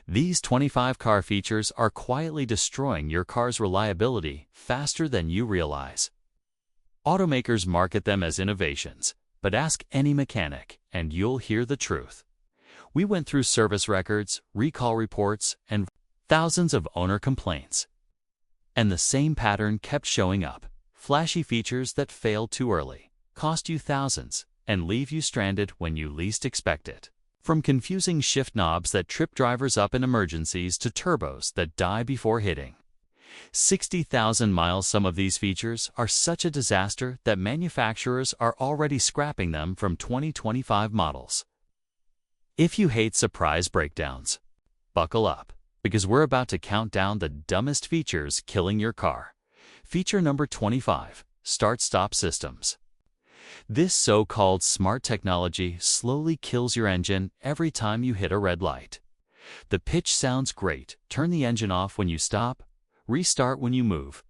These 25 car features are quietly destroying your car's reliability faster than you realize. Automakers market them as innovations, but ask any mechanic and you'll hear the truth. We went through service records, recall reports, and thousands of owner complaints. And the same pattern kept showing up. Flashy features that fail too early, cost you thousands, and leave you stranded when you least expect it. From confusing shift knobs that trip drivers up in emergencies to turbos that die before hitting. 60,000 miles. Some of these features are such a disaster that manufacturers are already scrapping them from 2025 models. If you hate surprise breakdowns, buckle up, because we're about to count down the dumbest features killing your car. Feature number 25, Start-Stop Systems. This so-called smart technology slowly kills your engine every time you hit a red light. The pitch sounds great. Turn the engine off when you stop, restart when you move.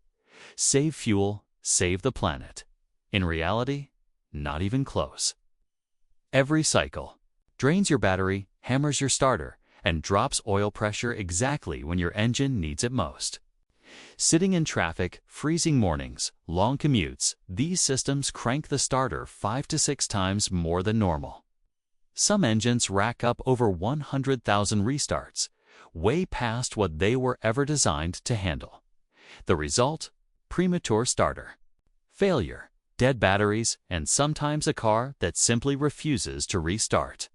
Save fuel, save the planet. In reality, not even close. Every cycle drains your battery, hammers your starter, and drops oil pressure exactly when your engine needs it most. Sitting in traffic, freezing mornings, long commutes, these systems crank the starter 5 to 6 times more than normal. Some engines rack up over 100,000 restarts, way past what they were ever designed to handle. The result? Premature starter, failure, dead batteries, and sometimes a car that simply refuses to restart.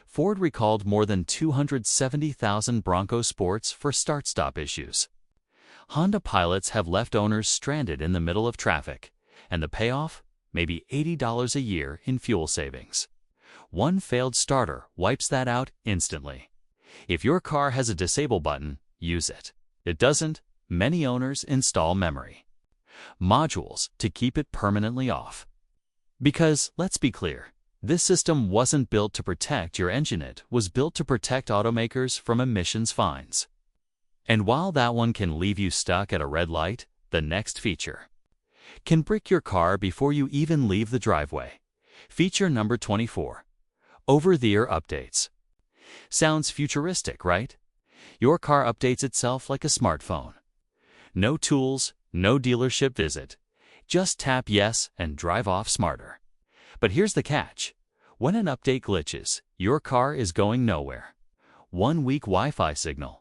Ford recalled more than 270,000 Bronco Sports for start-stop issues. Honda pilots have left owners stranded in the middle of traffic, and the payoff? Maybe $80 a year in fuel savings. One failed starter wipes that out instantly. If your car has a disable button, use it. It doesn't, many owners install memory modules to keep it permanently off. Because, let's be clear, this system wasn't built to protect your engine, it was built to protect automakers from emissions fines. And while that one can leave you stuck at a red light, the next feature can brick your car before you even leave the driveway. Feature number 24, over-the-air updates. Sounds futuristic, right? Your car updates itself like a smartphone. No tools, no dealership visit. Just tap yes and drive off smarter. But here's the catch. When an update glitches, your car is going nowhere. One weak Wi-Fi signal,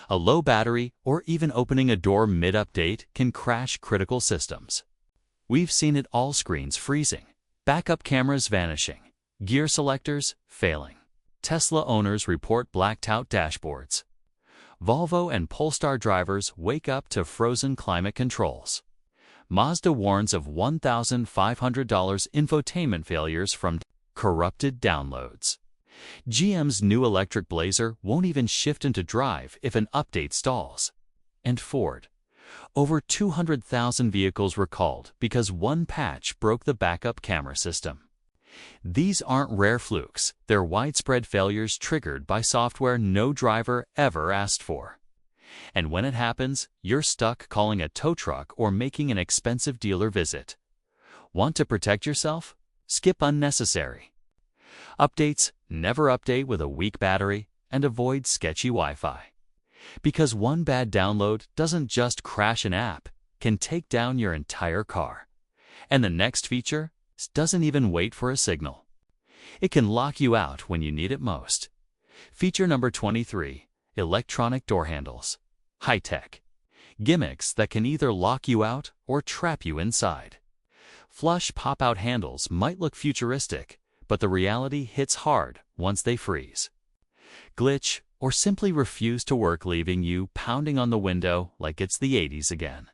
a low battery, or even opening a door mid-update can crash critical systems. We've seen it all: screens freezing, backup cameras vanishing, gear selectors failing. Tesla owners report blacked-out dashboards. Volvo and Polestar drivers wake up to frozen climate controls. Mazda warns of $1,500 infotainment failures from corrupted downloads. GM's new electric Blazer won't even shift into drive if an update stalls. And Ford. Over 200,000 vehicles recalled because one patch broke the backup camera system. These aren't rare flukes, they're widespread failures triggered by software no driver ever asked for. And when it happens, you're stuck calling a tow truck or making an expensive dealer visit. Want to protect yourself? Skip unnecessary updates, never update with a weak battery, and avoid sketchy Wi-Fi. Because one bad download doesn't just crash an app, can take down your entire car. And the next feature doesn't even wait for a signal. It can lock you out when you need it most. Feature number 23, electronic door handles. High-tech gimmicks that can either lock you out or trap you inside. Flush pop-out handles might look futuristic, but the reality hits hard once they freeze, glitch, or simply refuse to work, leaving you pounding on the window like it's the 80s again.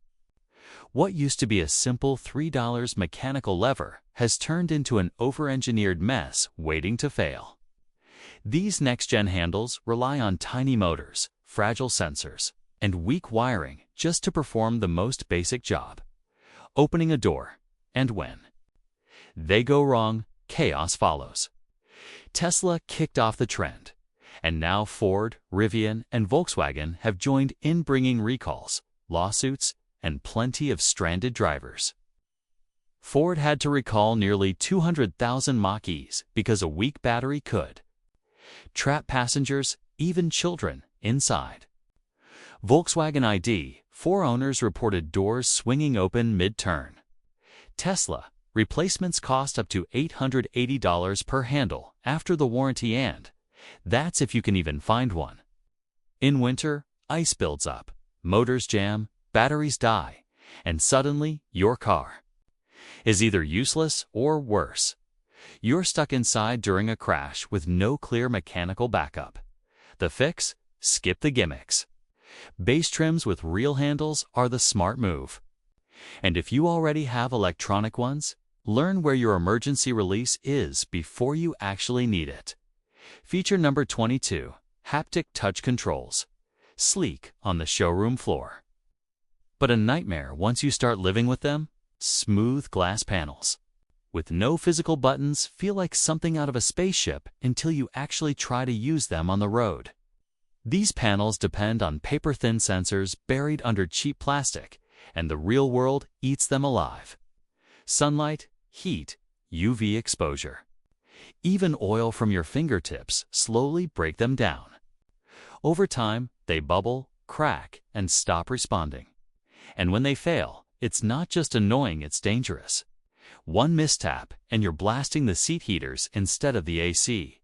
What used to be a simple $3 mechanical lever has turned into an over-engineered mess waiting to fail. These next-gen handles rely on tiny motors, fragile sensors, and weak wiring just to perform the most basic job: opening a door. And when they go wrong, chaos follows. Tesla kicked off the trend, and now Ford, Rivian, and Volkswagen have joined in, bringing recalls, lawsuits, and plenty of stranded drivers. Ford had to recall nearly 200,000 Mach-Es because a weak battery could trap passengers even children, inside. Volkswagen ID, 4 owners reported doors swinging open mid-turn. Tesla, replacements cost up to $880 per handle after the warranty, and that's if you can even find one. In winter, ice builds up, motors jam, batteries die, and suddenly your car is either useless or worse. You're stuck inside during a crash with no clear mechanical backup. The fix? Skip the gimmicks. Base trims with real handles are the smart move. And if you already have electronic ones, learn where your emergency release is before you actually need it. Feature number 22, haptic touch controls. Sleek on the showroom floor, but a nightmare once you start living with them. Smooth glass panels with no physical buttons feel like something out of a spaceship until you actually try to use them on the road. These panels depend on paper-thin sensors buried under cheap plastic, and the real world eats them alive. Sunlight, heat, UV exposure. Even oil from your fingertips slowly break them down. Over time, they bubble, crack, and stop responding. And when they fail, it's not just annoying, it's dangerous. One mishap and you're blasting the seat heaters instead of the AC.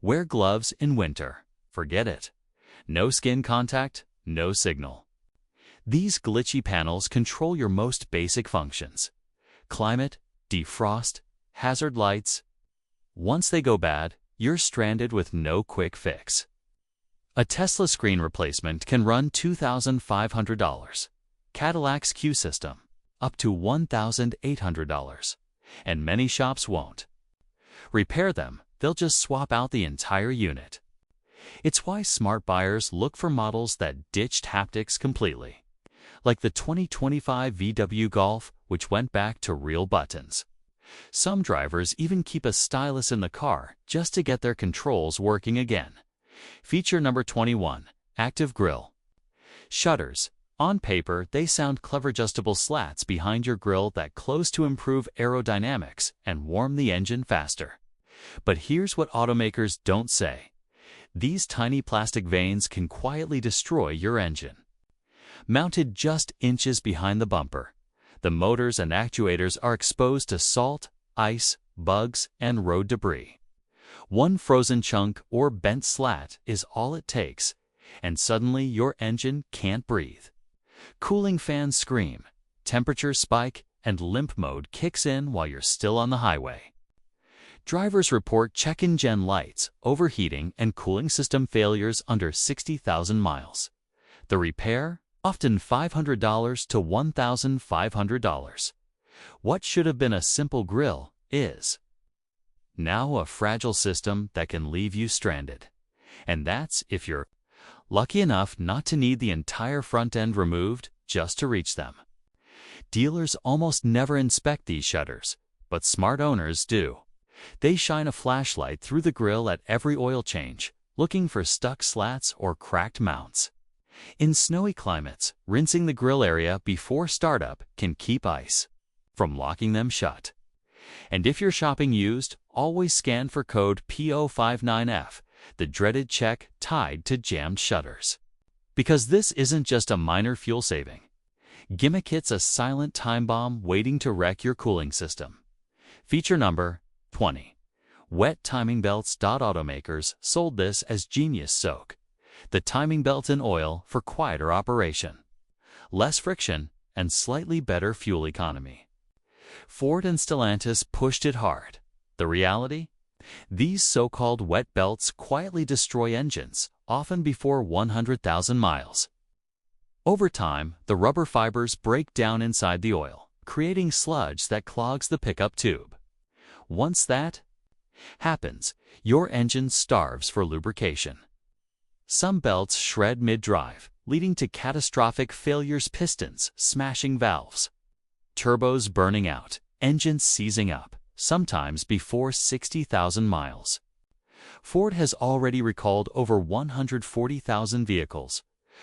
Wear gloves in winter. Forget it. No skin contact, no signal. These glitchy panels control your most basic functions. Climate, defrost, hazard lights. Once they go bad, you're stranded with no quick fix. A Tesla screen replacement can run $2,500. Cadillac's Q system, up to $1,800. And many shops won't repair them, they'll just swap out the entire unit. It's why smart buyers look for models that ditched haptics completely. Like the 2025 VW Golf, which went back to real buttons. Some drivers even keep a stylus in the car just to get their controls working again. Feature number 21, active grille. Shutters. On paper, they sound clever, adjustable slats behind your grille that close to improve aerodynamics and warm the engine faster. But here's what automakers don't say. These tiny plastic vanes can quietly destroy your engine. Mounted just inches behind the bumper, the motors and actuators are exposed to salt, ice, bugs, and road debris. One frozen chunk or bent slat is all it takes, and suddenly your engine can't breathe. Cooling fans scream, temperatures spike, and limp mode kicks in while you're still on the highway. Drivers report check-engine lights, overheating, and cooling system failures under 60,000 miles. The repair? Often $500 to $1,500. What should have been a simple grille is now a fragile system that can leave you stranded. And that's if you're lucky enough not to need the entire front end removed just to reach them. Dealers almost never inspect these shutters, but smart owners do. They shine a flashlight through the grille at every oil change, looking for stuck slats or cracked mounts. In snowy climates, rinsing the grille area before startup can keep ice from locking them shut. And if you're shopping used, always scan for code P059F, the dreaded check tied to jammed shutters. Because this isn't just a minor fuel saving. Gimmicks, a silent time bomb waiting to wreck your cooling system. Feature number 20. Wet timing belts. Automakers sold this as genius soak. The timing belt in oil for quieter operation. Less friction and slightly better fuel economy. Ford and Stellantis pushed it hard. The reality? These so-called wet belts quietly destroy engines, often before 100,000 miles. Over time, the rubber fibers break down inside the oil, creating sludge that clogs the pickup tube. Once that happens, your engine starves for lubrication. Some belts shred mid-drive, leading to catastrophic failures, pistons smashing valves, turbos burning out, engines seizing up, sometimes before 60,000 miles. Ford has already recalled over 140,000 vehicles,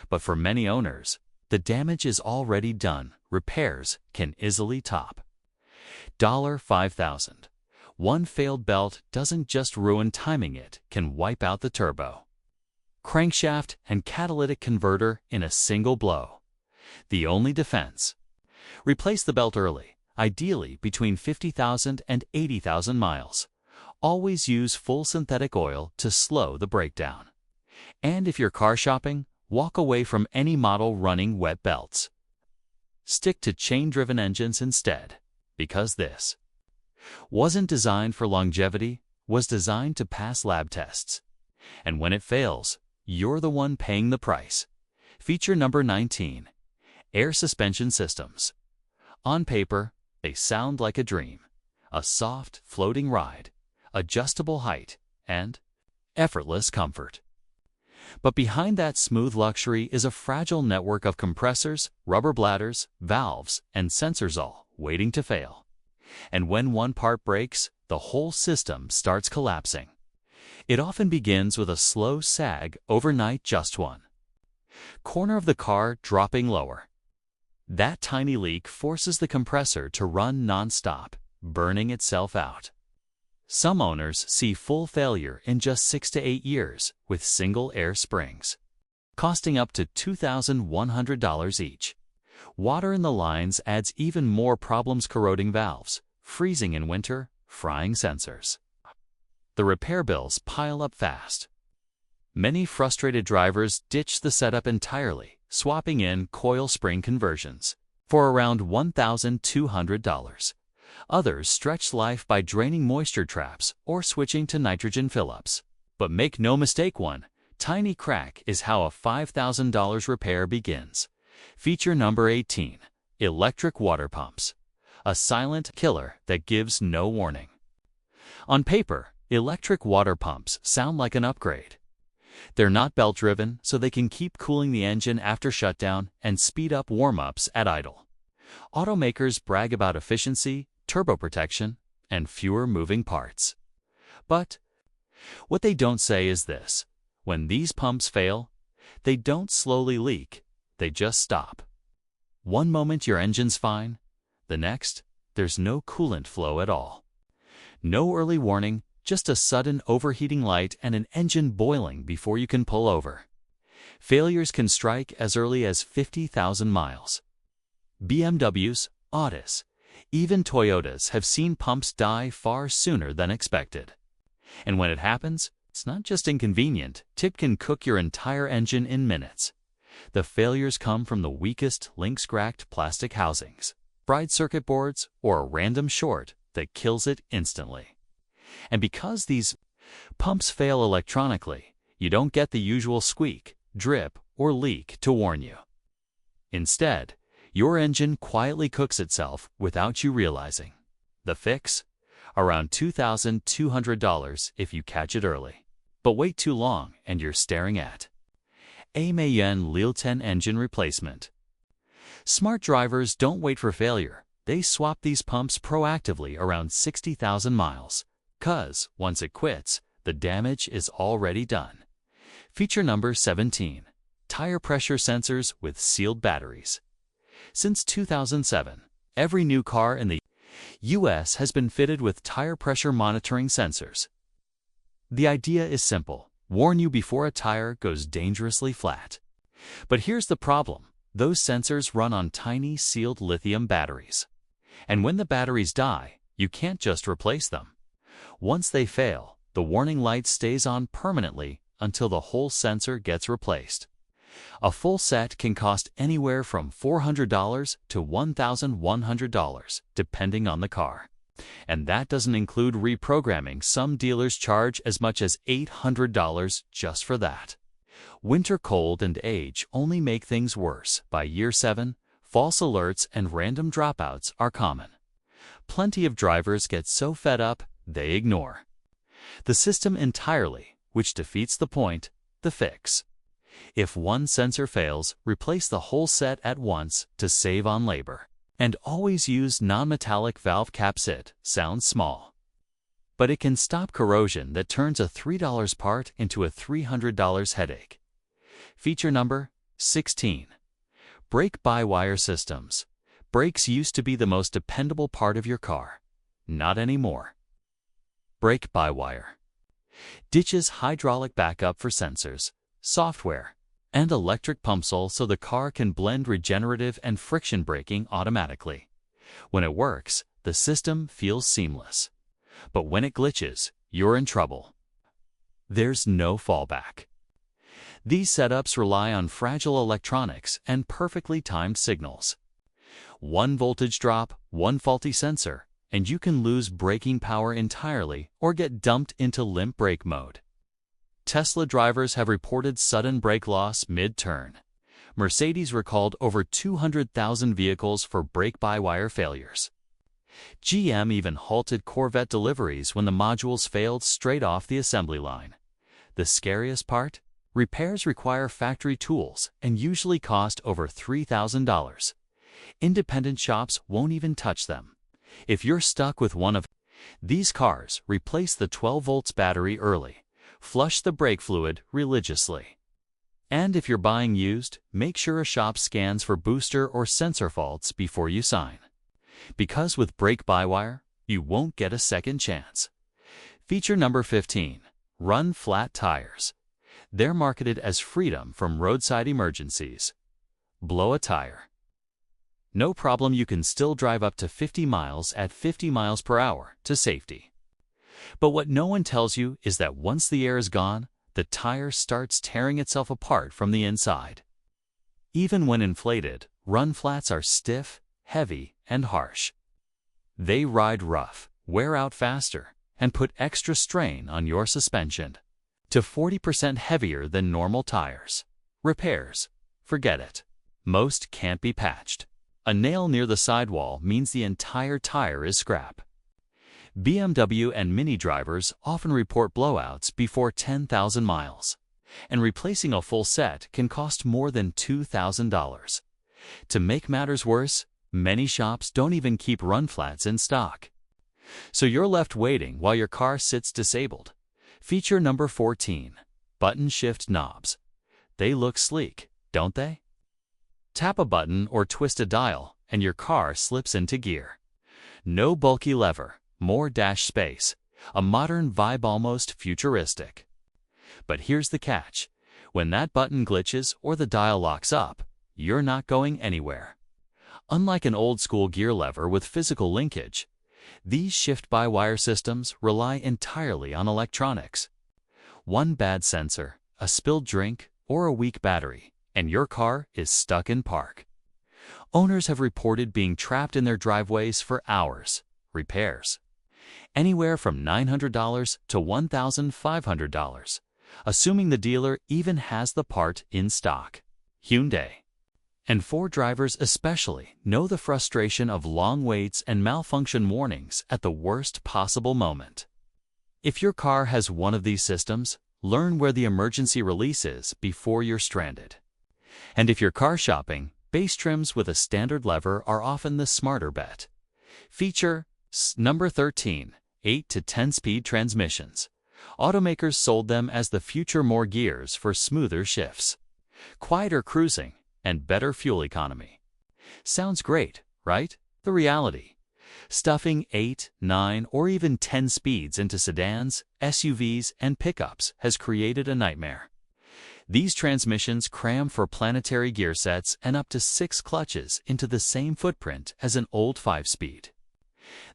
but for many owners, the damage is already done. Repairs can easily top $5,000. One failed belt doesn't just ruin timing, it can wipe out the turbo. crankshaft, and catalytic converter in a single blow. The only defense: replace the belt early, ideally between 50,000 and 80,000 miles. Always use full synthetic oil to slow the breakdown. And if you're car shopping, walk away from any model running wet belts. Stick to chain-driven engines instead, because this wasn't designed for longevity, was designed to pass lab tests. And when it fails, you're the one paying the price. Feature number 19. Air suspension systems. On paper, they sound like a dream. A soft, floating ride, adjustable height, and effortless comfort. But behind that smooth luxury is a fragile network of compressors, rubber bladders, valves, and sensors all waiting to fail. And when one part breaks, the whole system starts collapsing. It often begins with a slow sag overnight, just one corner of the car dropping lower. That tiny leak forces the compressor to run non-stop, burning itself out. Some owners see full failure in just 6 to 8 years with single air springs, costing up to $2,100 each. Water in the lines adds even more problems: corroding valves, freezing in winter, frying sensors. The repair bills pile up fast. Many frustrated drivers ditch the setup entirely, swapping in coil spring conversions for around $1,200. Others stretch life by draining moisture traps or switching to nitrogen fill-ups. But make no mistake, one tiny crack is how a $5,000 repair begins. Feature number 18. Electric water pumps. A silent killer that gives no warning. On paper, electric water pumps sound like an upgrade. They're not belt-driven, so they can keep cooling the engine after shutdown and speed up warm-ups at idle. Automakers brag about efficiency, turbo protection, and fewer moving parts. But what they don't say is this: when these pumps fail, they don't slowly leak, they just stop. One moment your engine's fine, the next, there's no coolant flow at all. No early warning, just a sudden overheating light and an engine boiling before you can pull over. Failures can strike as early as 50,000 miles. BMWs, Audis, even Toyotas have seen pumps die far sooner than expected. And when it happens, it's not just inconvenient, it can cook your entire engine in minutes. The failures come from the weakest link-cracked plastic housings, fried circuit boards, or a random short that kills it instantly. And because these pumps fail electronically, you don't get the usual squeak, drip, or leak to warn you. Instead, your engine quietly cooks itself without you realizing. The fix? Around $2,200 if you catch it early. But wait too long and you're staring at a $1,000,000 engine replacement. Smart drivers don't wait for failure. They swap these pumps proactively around 60,000 miles. 'Cause once it quits, the damage is already done. Feature number 17. Tire pressure sensors with sealed batteries. Since 2007, every new car in the US has been fitted with tire pressure monitoring sensors. The idea is simple: warn you before a tire goes dangerously flat. But here's the problem: those sensors run on tiny sealed lithium batteries. And when the batteries die, you can't just replace them. Once they fail, the warning light stays on permanently until the whole sensor gets replaced. A full set can cost anywhere from $400 to $1,100, depending on the car. And that doesn't include reprogramming. Some dealers charge as much as $800 just for that. Winter cold and age only make things worse. By year 7, false alerts and random dropouts are common. Plenty of drivers get so fed up, they ignore the system entirely, which defeats the point. The fix: if one sensor fails, replace the whole set at once to save on labor. And always use non-metallic valve caps. It sounds small, but it can stop corrosion that turns a $3 part into a $300 headache. Feature number 16. Brake-by-wire systems. Brakes used to be the most dependable part of your car. Not anymore. Brake-by-wire ditches hydraulic backup for sensors, software, and electric pumps so the car can blend regenerative and friction braking automatically. When it works, the system feels seamless. But when it glitches, you're in trouble. There's no fallback. These setups rely on fragile electronics and perfectly timed signals. One voltage drop, one faulty sensor, and you can lose braking power entirely or get dumped into limp brake mode. Tesla drivers have reported sudden brake loss mid-turn. Mercedes recalled over 200,000 vehicles for brake-by-wire failures. GM even halted Corvette deliveries when the modules failed straight off the assembly line. The scariest part? Repairs require factory tools and usually cost over $3,000. Independent shops won't even touch them. If you're stuck with one of these cars, replace the 12 volts battery early. Flush the brake fluid religiously. And if you're buying used, make sure a shop scans for booster or sensor faults before you sign. Because with brake-by-wire, you won't get a second chance. Feature number 15. Run flat tires. They're marketed as freedom from roadside emergencies. Blow a tire. No problem, you can still drive up to 50 miles at 50 miles per hour to safety. But what no one tells you is that once the air is gone, the tire starts tearing itself apart from the inside. Even when inflated, run flats are stiff, heavy, and harsh. They ride rough, wear out faster, and put extra strain on your suspension. To 40% heavier than normal tires. Repairs? Forget it. Most can't be patched. A nail near the sidewall means the entire tire is scrap. BMW and Mini drivers often report blowouts before 10,000 miles, and replacing a full set can cost more than $2,000. To make matters worse, many shops don't even keep run flats in stock. So you're left waiting while your car sits disabled. Feature number 14. Button shift knobs. They look sleek, don't they? Tap a button or twist a dial, and your car slips into gear. No bulky lever, more dash space. A modern vibe, almost futuristic. But here's the catch. When that button glitches or the dial locks up, you're not going anywhere. Unlike an old-school gear lever with physical linkage, these shift-by-wire systems rely entirely on electronics. One bad sensor, a spilled drink, or a weak battery, and your car is stuck in park. Owners have reported being trapped in their driveways for hours. Repairs? Anywhere from $900 to $1,500, assuming the dealer even has the part in stock. Hyundai. And Ford drivers especially know the frustration of long waits and malfunction warnings at the worst possible moment. If your car has one of these systems, learn where the emergency release is before you're stranded. And if you're car shopping, base trims with a standard lever are often the smarter bet. Feature number 13. 8 to 10-speed transmissions. Automakers sold them as the future, more gears for smoother shifts, quieter cruising, and better fuel economy. Sounds great, right? The reality: stuffing 8, 9, or even 10 speeds into sedans, SUVs, and pickups has created a nightmare. These transmissions cram for planetary gear sets and up to 6 clutches into the same footprint as an old 5-speed.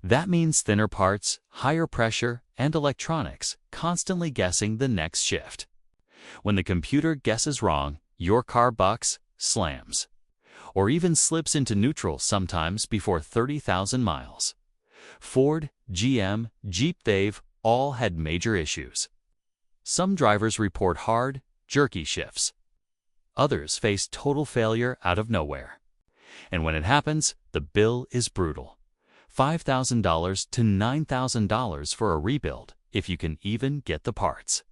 That means thinner parts, higher pressure, and electronics constantly guessing the next shift. When the computer guesses wrong, your car bucks, slams, or even slips into neutral sometimes before 30,000 miles. Ford, GM, Jeep, they've all had major issues. Some drivers report hard, jerky shifts. Others face total failure out of nowhere. And when it happens, the bill is brutal. $5,000 to $9,000 for a rebuild, if you can even get the parts.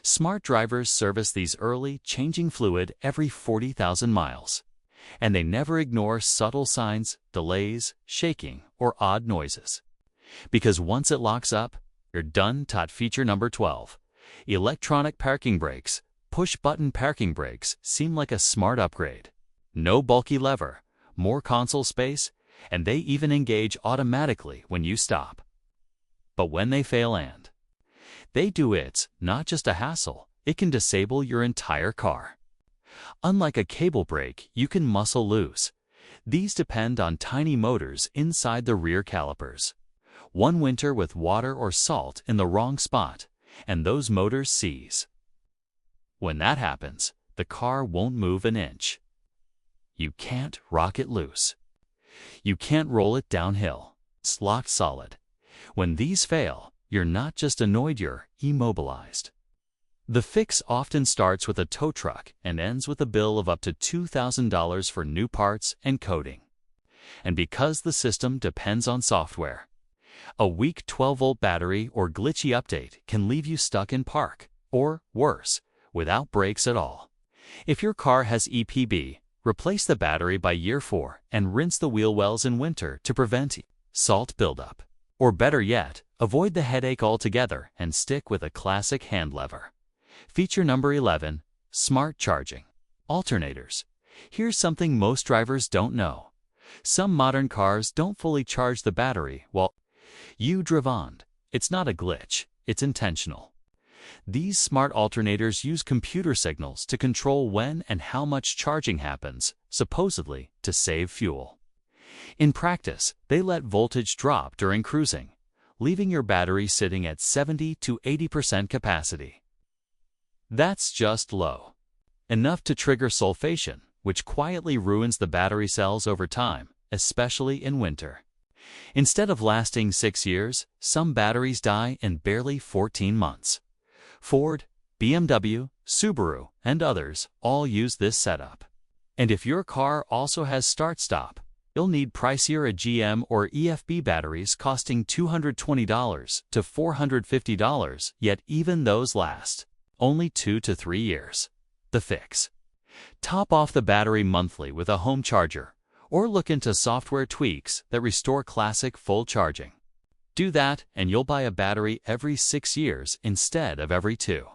Smart drivers service these early, changing fluid every 40,000 miles. And they never ignore subtle signs, delays, shaking, or odd noises. Because once it locks up, you're done. Feature number 12. Electronic parking brakes. Push-button parking brakes seem like a smart upgrade. No bulky lever, more console space, and they even engage automatically when you stop. But when they fail, and they do, it's not just a hassle, it can disable your entire car. Unlike a cable brake, you can muscle loose. These depend on tiny motors inside the rear calipers. One winter with water or salt in the wrong spot, and those motors seize. When that happens, the car won't move an inch. You can't rock it loose. You can't roll it downhill. It's locked solid. When these fail, you're not just annoyed, you're immobilized. The fix often starts with a tow truck and ends with a bill of up to $2,000 for new parts and coating. And because the system depends on software, a weak 12-volt battery or glitchy update can leave you stuck in park, or worse, without brakes at all. If your car has EPB, replace the battery by year 4 and rinse the wheel wells in winter to prevent salt buildup. Or better yet, avoid the headache altogether and stick with a classic hand lever. Feature number 11, smart charging alternators. Here's something most drivers don't know. Some modern cars don't fully charge the battery while you drive on. It's not a glitch, it's intentional. These smart alternators use computer signals to control when and how much charging happens, supposedly to save fuel. In practice, they let voltage drop during cruising, leaving your battery sitting at 70 to 80% capacity. That's just low. Enough to trigger sulfation, which quietly ruins the battery cells over time, especially in winter. Instead of lasting 6 years, some batteries die in barely 14 months. Ford, BMW, Subaru, and others all use this setup. And if your car also has start-stop, you'll need pricier GM or EFB batteries costing $220 to $450, yet even those last only 2 to 3 years. The fix: top off the battery monthly with a home charger, or look into software tweaks that restore classic full charging. Do that and you'll buy a battery every 6 years instead of every 2.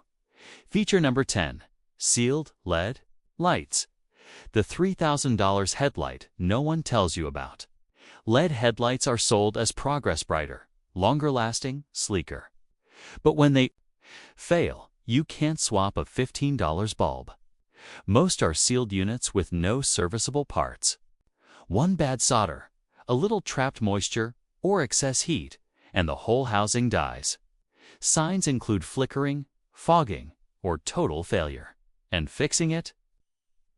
Feature number 10, sealed LED lights. The $3,000 headlight no one tells you about. LED headlights are sold as progress brighter, longer lasting, sleeker. But when they fail, you can't swap a $15 bulb. Most are sealed units with no serviceable parts. One bad solder, a little trapped moisture, or excess heat, and the whole housing dies. Signs include flickering, fogging, or total failure. And fixing it?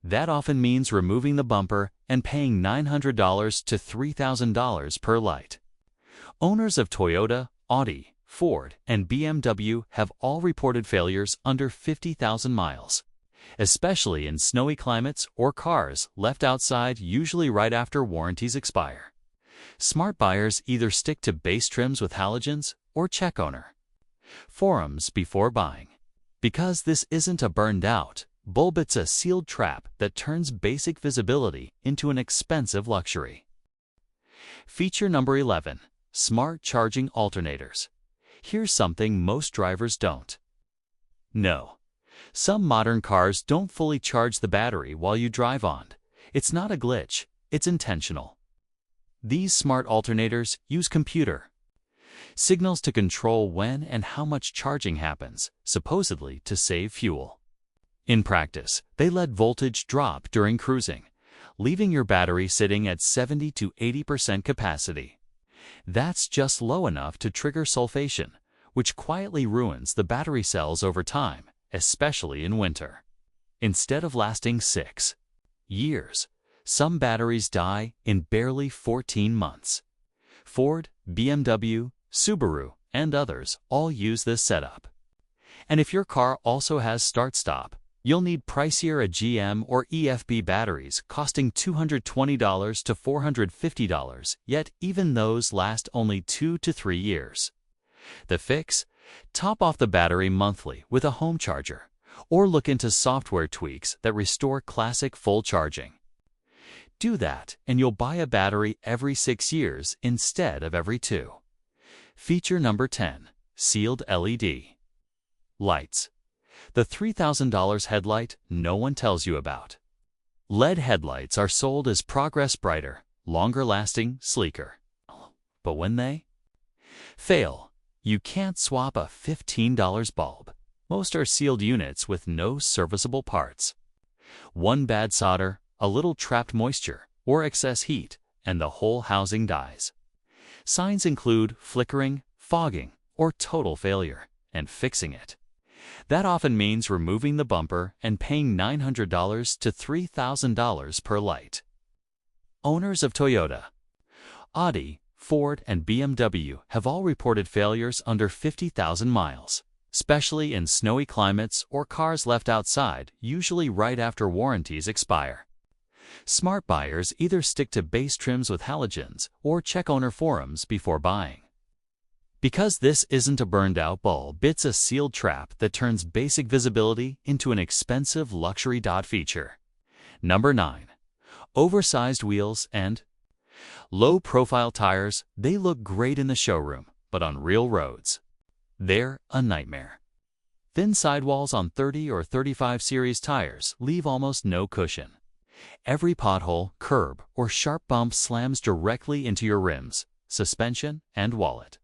That often means removing the bumper and paying $900 to $3,000 per light. Owners of Toyota, Audi, Ford, and BMW have all reported failures under 50,000 miles, especially in snowy climates or cars left outside usually right after warranties expire. Smart buyers either stick to base trims with halogens or check owner forums before buying. Because this isn't a burned-out bulb, it's a sealed trap that turns basic visibility into an expensive luxury. Feature number 11, smart charging alternators. Here's something most drivers don't know. Some modern cars don't fully charge the battery while you drive on. It's not a glitch, it's intentional. These smart alternators use computer signals to control when and how much charging happens, supposedly to save fuel. In practice, they let voltage drop during cruising, leaving your battery sitting at 70 to 80% capacity. That's just low enough to trigger sulfation, which quietly ruins the battery cells over time, especially in winter. Instead of lasting 6 years, some batteries die in barely 14 months. Ford, BMW, Subaru, and others all use this setup. And if your car also has start-stop, you'll need pricier GM or EFB batteries costing $220 to $450, yet even those last only 2 to 3 years. The fix? Top off the battery monthly with a home charger, or look into software tweaks that restore classic full charging. Do that and you'll buy a battery every 6 years instead of every 2. Feature number 10, sealed LED lights. The $3,000 headlight no one tells you about. LED headlights are sold as progress brighter, longer lasting, sleeker. But when they fail, you can't swap a $15 bulb. Most are sealed units with no serviceable parts. One bad solder, a little trapped moisture, or excess heat, and the whole housing dies. Signs include flickering, fogging, or total failure, and fixing it. That often means removing the bumper and paying $900 to $3,000 per light. Owners of Toyota, Audi, Ford, and BMW have all reported failures under 50,000 miles, especially in snowy climates or cars left outside, usually right after warranties expire. Smart buyers either stick to base trims with halogens or check owner forums before buying. Because this isn't a burned-out bulb, it's a sealed trap that turns basic visibility into an expensive luxury dot feature. Number 9. Oversized wheels and low-profile tires. They look great in the showroom, but on real roads, they're a nightmare. Thin sidewalls on 30 or 35 series tires leave almost no cushion. Every pothole, curb, or sharp bump slams directly into your rims, suspension, and wallet.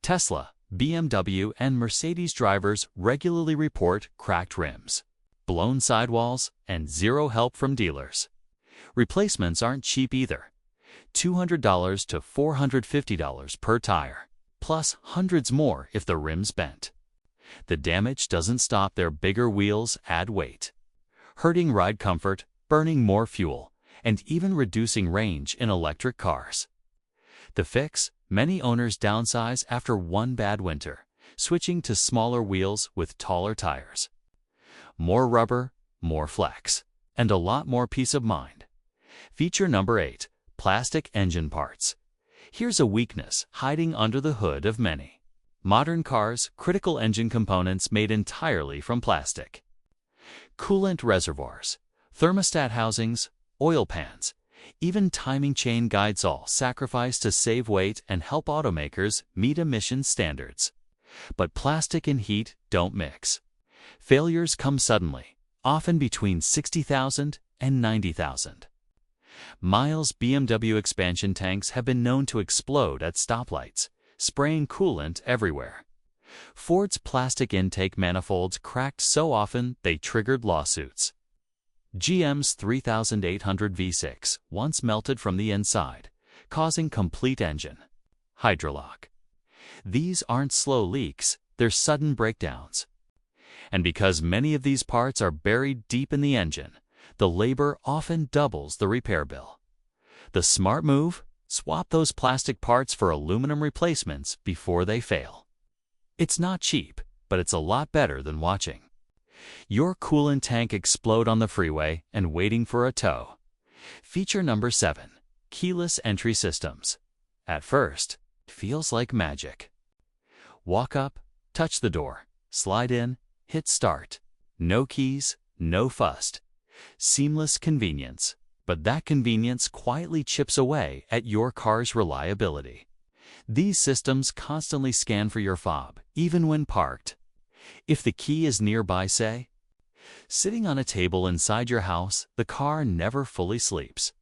Tesla, BMW, and Mercedes drivers regularly report cracked rims, blown sidewalls, and zero help from dealers. Replacements aren't cheap either. $200 to $450 per tire, plus hundreds more if the rim's bent. The damage doesn't stop there. Bigger wheels add weight, hurting ride comfort, burning more fuel, and even reducing range in electric cars. The fix? Many owners downsize after one bad winter, switching to smaller wheels with taller tires. More rubber, more flex, and a lot more peace of mind. Feature number 8. Plastic engine parts. Here's a weakness hiding under the hood of many modern cars: critical engine components made entirely from plastic. Coolant reservoirs, thermostat housings, oil pans, even timing chain guides, all sacrificed to save weight and help automakers meet emission standards. But plastic and heat don't mix. Failures come suddenly, often between 60,000 and 90,000 miles. BMW expansion tanks have been known to explode at stoplights, spraying coolant everywhere. Ford's plastic intake manifolds cracked so often they triggered lawsuits. GM's 3800 V6 once melted from the inside, causing complete engine hydrolock. These aren't slow leaks, they're sudden breakdowns. And because many of these parts are buried deep in the engine, the labor often doubles the repair bill. The smart move? Swap those plastic parts for aluminum replacements before they fail. It's not cheap, but it's a lot better than watching your coolant tank explode on the freeway and waiting for a tow. Feature number 7. Keyless entry systems. At first, it feels like magic. Walk up, touch the door, slide in, hit start. No keys, no fuss. Seamless convenience. But that convenience quietly chips away at your car's reliability. These systems constantly scan for your fob, even when parked. If the key is nearby, say, sitting on a table inside your house, the car never fully sleeps.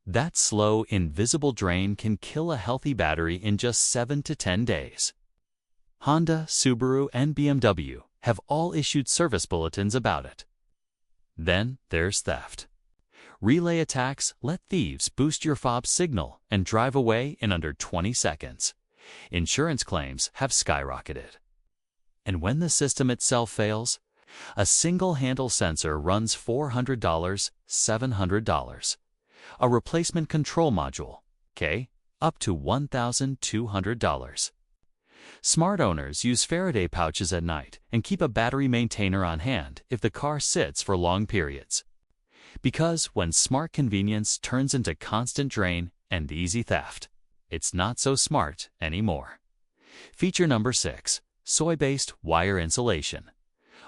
That slow, invisible drain can kill a healthy battery in just 7 to 10 days. Honda, Subaru, and BMW have all issued service bulletins about it. Then there's theft. Relay attacks let thieves boost your fob signal and drive away in under 20 seconds. Insurance claims have skyrocketed. And when the system itself fails, a single handle sensor runs $400, $700. A replacement control module, up to $1,200. Smart owners use Faraday pouches at night and keep a battery maintainer on hand if the car sits for long periods. Because when smart convenience turns into constant drain and easy theft, it's not so smart anymore. Feature number 6. Soy-based wire insulation.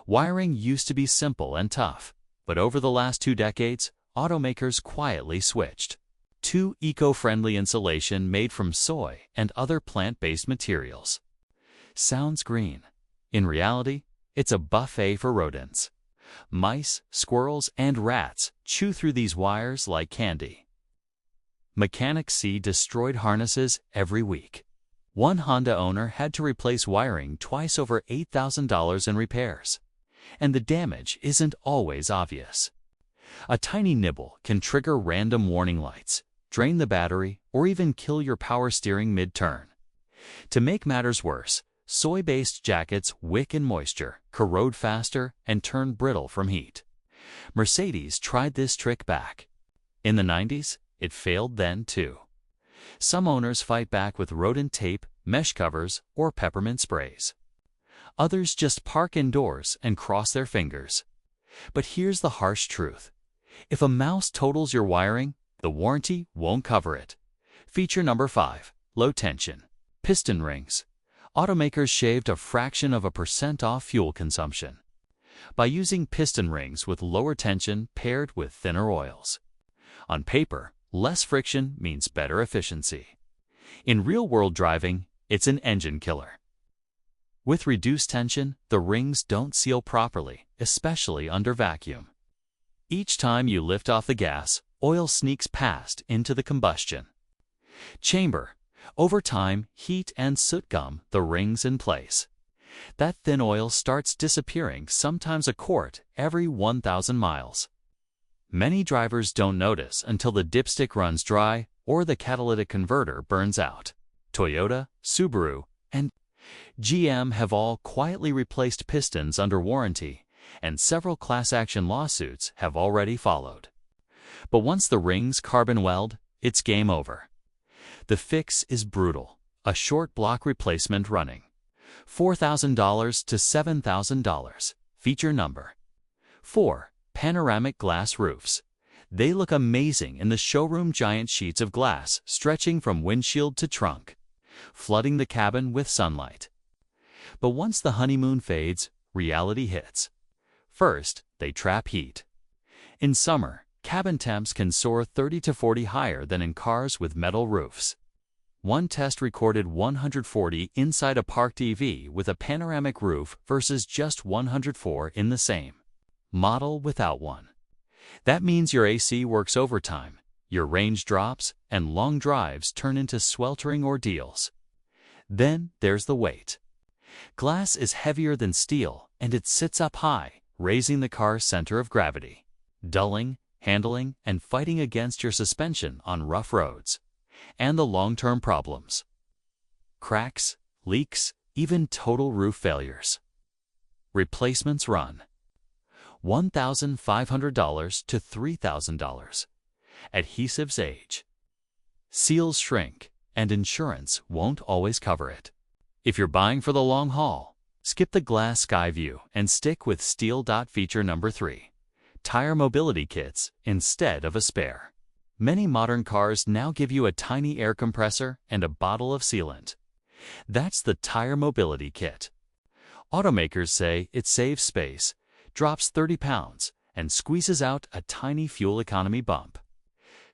Wiring used to be simple and tough, but over the last 2 decades, automakers quietly switched to eco-friendly insulation made from soy and other plant-based materials. Sounds green. In reality, it's a buffet for rodents. Mice, squirrels, and rats chew through these wires like candy. Mechanics see destroyed harnesses every week. One Honda owner had to replace wiring twice over $8,000 in repairs. And the damage isn't always obvious. A tiny nibble can trigger random warning lights, drain the battery, or even kill your power steering mid-turn. To make matters worse, soy-based jackets wick in moisture, corrode faster, and turn brittle from heat. Mercedes tried this trick back. In the 90s, it failed then too. Some owners fight back with rodent tape, mesh covers, or peppermint sprays. Others just park indoors and cross their fingers. But here's the harsh truth. If a mouse totals your wiring, the warranty won't cover it. Feature number 5, low tension. Piston rings. Automakers shaved a fraction of a % off fuel consumption by using piston rings with lower tension paired with thinner oils. On paper, less friction means better efficiency. In real-world driving, it's an engine killer. With reduced tension, the rings don't seal properly, especially under vacuum. Each time you lift off the gas, oil sneaks past into the combustion chamber. Over time, heat and soot gum the rings in place. That thin oil starts disappearing, sometimes a quart every 1,000 miles. Many drivers don't notice until the dipstick runs dry or the catalytic converter burns out. Toyota, Subaru, and GM have all quietly replaced pistons under warranty, and several class-action lawsuits have already followed. But once the rings carbon weld, it's game over. The fix is brutal. A short block replacement running $4,000 to $7,000. Feature number 4. Panoramic glass roofs. They look amazing in the showroom, giant sheets of glass stretching from windshield to trunk, flooding the cabin with sunlight. But once the honeymoon fades, reality hits. First, they trap heat. In summer, cabin temps can soar 30 to 40 higher than in cars with metal roofs. One test recorded 140 inside a parked EV with a panoramic roof versus just 104 in the same model without one. That means your AC works overtime, your range drops, and long drives turn into sweltering ordeals. Then there's the weight. Glass is heavier than steel, and it sits up high, raising the car's center of gravity, dulling, handling, and fighting against your suspension on rough roads. And the long-term problems: cracks, leaks, even total roof failures. Replacements run $1,500 to $3,000. Adhesives age. Seals shrink, and insurance won't always cover it. If you're buying for the long haul, skip the glass sky view and stick with steel. Feature number 3. Tire mobility kits instead of a spare. Many modern cars now give you a tiny air compressor and a bottle of sealant. That's the tire mobility kit. Automakers say it saves space, drops 30 pounds, and squeezes out a tiny fuel economy bump.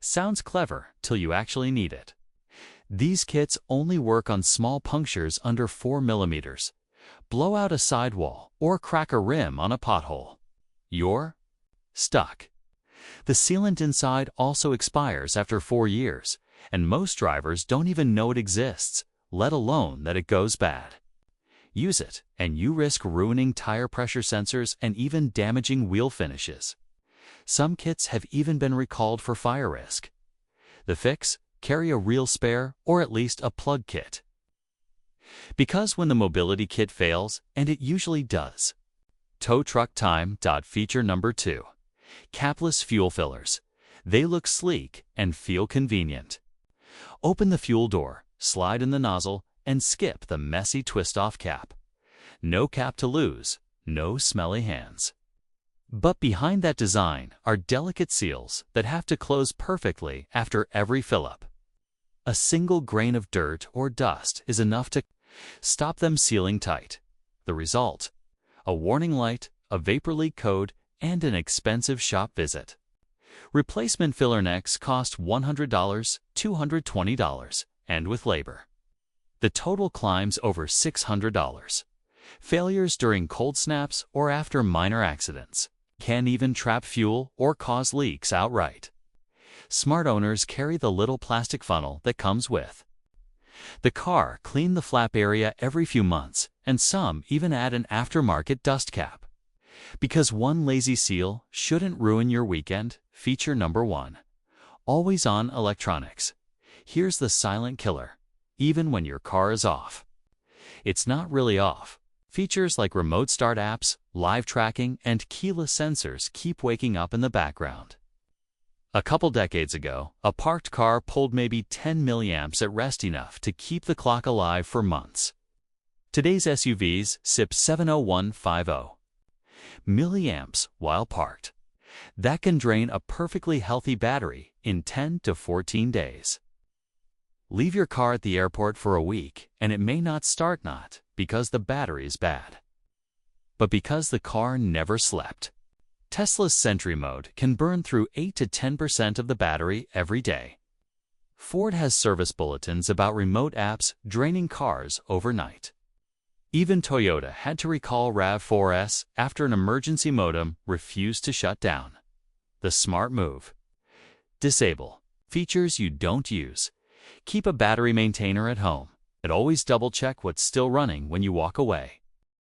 Sounds clever till you actually need it. These kits only work on small punctures under 4 millimeters. Blow out a sidewall or crack a rim on a pothole. You're stuck. The sealant inside also expires after 4 years, and most drivers don't even know it exists, let alone that it goes bad. Use it, and you risk ruining tire pressure sensors and even damaging wheel finishes. Some kits have even been recalled for fire risk. The fix? Carry a real spare or at least a plug kit. Because when the mobility kit fails, and it usually does. Tow truck time. Feature number 2. Capless fuel fillers. They look sleek and feel convenient. Open the fuel door, slide in the nozzle, and skip the messy twist-off cap. No cap to lose, no smelly hands. But behind that design are delicate seals that have to close perfectly after every fill-up. A single grain of dirt or dust is enough to stop them sealing tight. The result? A warning light, a vapor leak code, and an expensive shop visit. Replacement filler necks cost $100, $220, and with labor, the total climbs over $600. Failures during cold snaps or after minor accidents can even trap fuel or cause leaks outright. Smart owners carry the little plastic funnel that comes with. The car cleaned the flap area every few months, and some even add an aftermarket dust cap. Because one lazy seal shouldn't ruin your weekend, feature number 1. Always-on electronics. Here's the silent killer, even when your car is off. It's not really off. Features like remote start apps, live tracking, and keyless sensors keep waking up in the background. A couple decades ago, a parked car pulled maybe 10 milliamps at rest enough to keep the clock alive for months. Today's SUVs sip 70150 milliamps while parked. That can drain a perfectly healthy battery in 10 to 14 days. Leave your car at the airport for a week, and it may not start because the battery is bad, but because the car never slept. Tesla's Sentry mode can burn through 8 to 10% of the battery every day. Ford has service bulletins about remote apps draining cars overnight. Even Toyota had to recall RAV4S after an emergency modem refused to shut down. The smart move. Disable features you don't use. Keep a battery maintainer at home, and always double-check what's still running when you walk away.